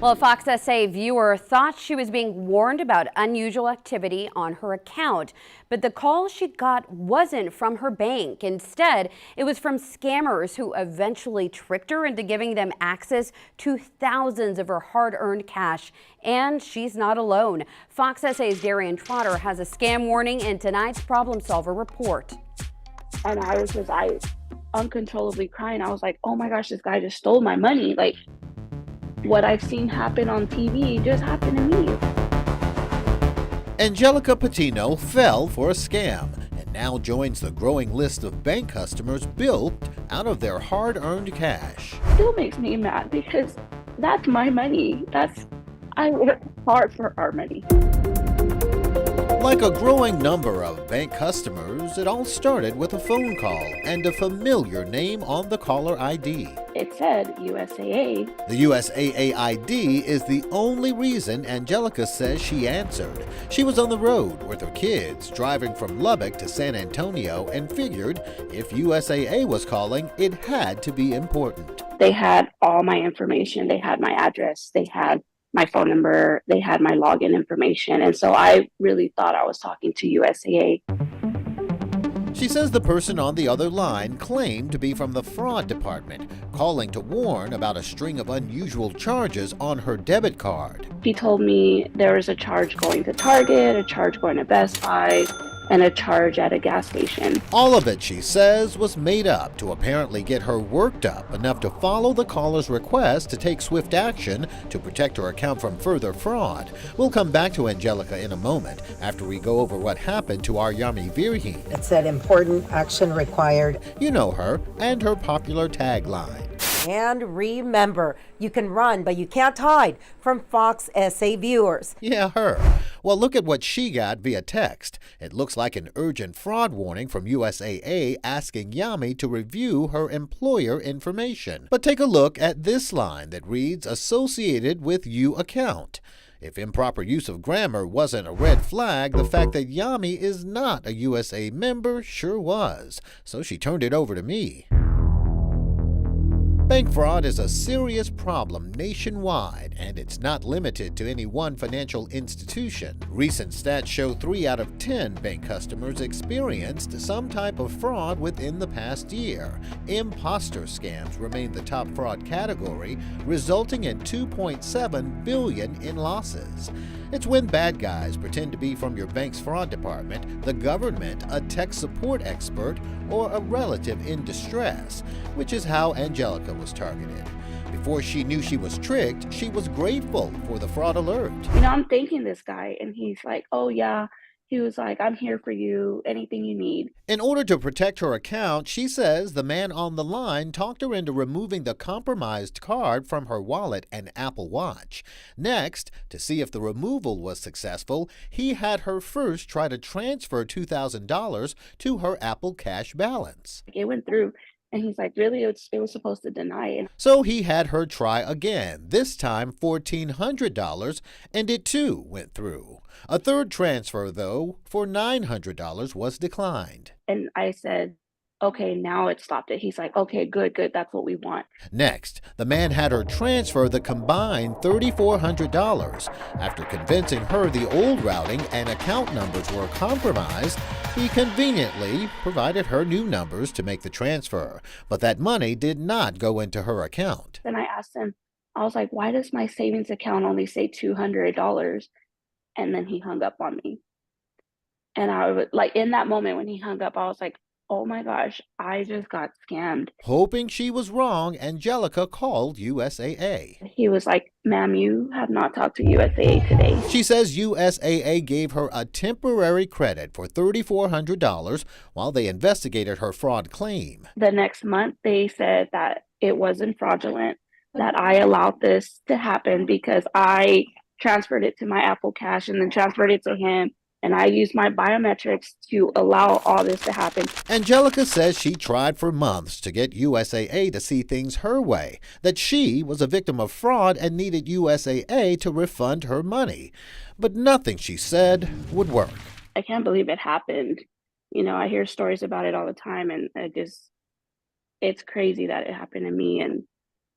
Well, a Fox SA viewer thought she was being warned about unusual activity on her account, but the call she got wasn't from her bank. Instead, it was from scammers who eventually tricked her into giving them access to thousands of her hard-earned cash. And she's not alone. Fox SA's Darian Trotter has a scam warning in tonight's Problem Solver report. And I was uncontrollably crying. I was like, oh my gosh, this guy just stole my money. Like, what I've seen happen on TV just happened to me. Angelica Patino fell for a scam and now joins the growing list of bank customers built out of their hard-earned cash. It still makes me mad because that's my money. I work hard for our money. Like a growing number of bank customers, it all started with a phone call and a familiar name on the caller ID. It said USAA. The USAA ID is the only reason Angelica says she answered. She was on the road with her kids, driving from Lubbock to San Antonio, and figured if USAA was calling, it had to be important. They had all my information. They had my address. They had my phone number, they had my login information. And so I really thought I was talking to USAA. She says the person on the other line claimed to be from the fraud department, calling to warn about a string of unusual charges on her debit card. He told me there was a charge going to Target, a charge going to Best Buy, and a charge at a gas station. All of it, she says, was made up to apparently get her worked up enough to follow the caller's request to take swift action to protect her account from further fraud. We'll come back to Angelica in a moment after we go over what happened to our Yami Virhin. It said important action required. You know her and her popular tagline. And remember, you can run, but you can't hide from Fox SA viewers. Yeah, her. Well, look at what she got via text. It looks like an urgent fraud warning from USAA asking Yami to review her employer information. But take a look at this line that reads, associated with you account. If improper use of grammar wasn't a red flag, the fact that Yami is not a USA member sure was. So she turned it over to me. Bank fraud is a serious problem nationwide, and it's not limited to any one financial institution. Recent stats show 3 out of 10 bank customers experienced some type of fraud within the past year. Imposter scams remain the top fraud category, resulting in $2.7 billion in losses. It's when bad guys pretend to be from your bank's fraud department, the government, a tech support expert, or a relative in distress, which is how Angelica was targeted. Before she knew she was tricked, she was grateful for the fraud alert. I'm thanking this guy, and he's like, oh yeah. He was like, I'm here for you, anything you need. In order to protect her account, she says the man on the line talked her into removing the compromised card from her wallet and Apple Watch. Next, to see if the removal was successful, he had her first try to transfer $2,000 to her Apple Cash balance. It went through. And he's like, really? It was supposed to deny it. So he had her try again, this time $1,400, and it too went through. A third transfer, though, for $900 was declined. And I said, okay, now it stopped it. He's like, okay, good, that's what we want. Next, the man had her transfer the combined $3,400. After convincing her the old routing and account numbers were compromised, he conveniently provided her new numbers to make the transfer. But that money did not go into her account. Then I asked him, I was like, why does my savings account only say $200? And then he hung up on me. And I was like, in that moment when he hung up, I was like, oh my gosh, I just got scammed. Hoping she was wrong, Angelica called USAA. He was like, ma'am, you have not talked to USAA today. She says USAA gave her a temporary credit for $3,400 while they investigated her fraud claim. The next month, they said that it wasn't fraudulent, that I allowed this to happen because I transferred it to my Apple Cash and then transferred it to him. And I used my biometrics to allow all this to happen. Angelica says she tried for months to get USAA to see things her way, that she was a victim of fraud and needed USAA to refund her money. But nothing, she said, would work. I can't believe it happened. I hear stories about it all the time, and it's crazy that it happened to me. And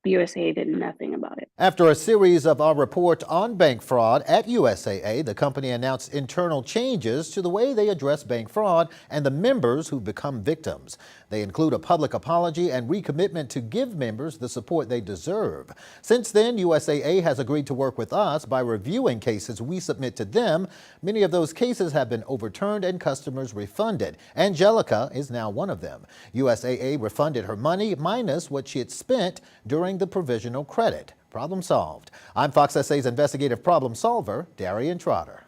USAA did nothing about it. After a series of our report on bank fraud at USAA, the company announced internal changes to the way they address bank fraud and the members who become victims. They include a public apology and recommitment to give members the support they deserve. Since then, USAA has agreed to work with us by reviewing cases we submit to them. Many of those cases have been overturned and customers refunded. Angelica is now one of them. USAA refunded her money minus what she had spent during the provisional credit. Problem solved. I'm Fox SA's investigative problem solver, Darian Trotter.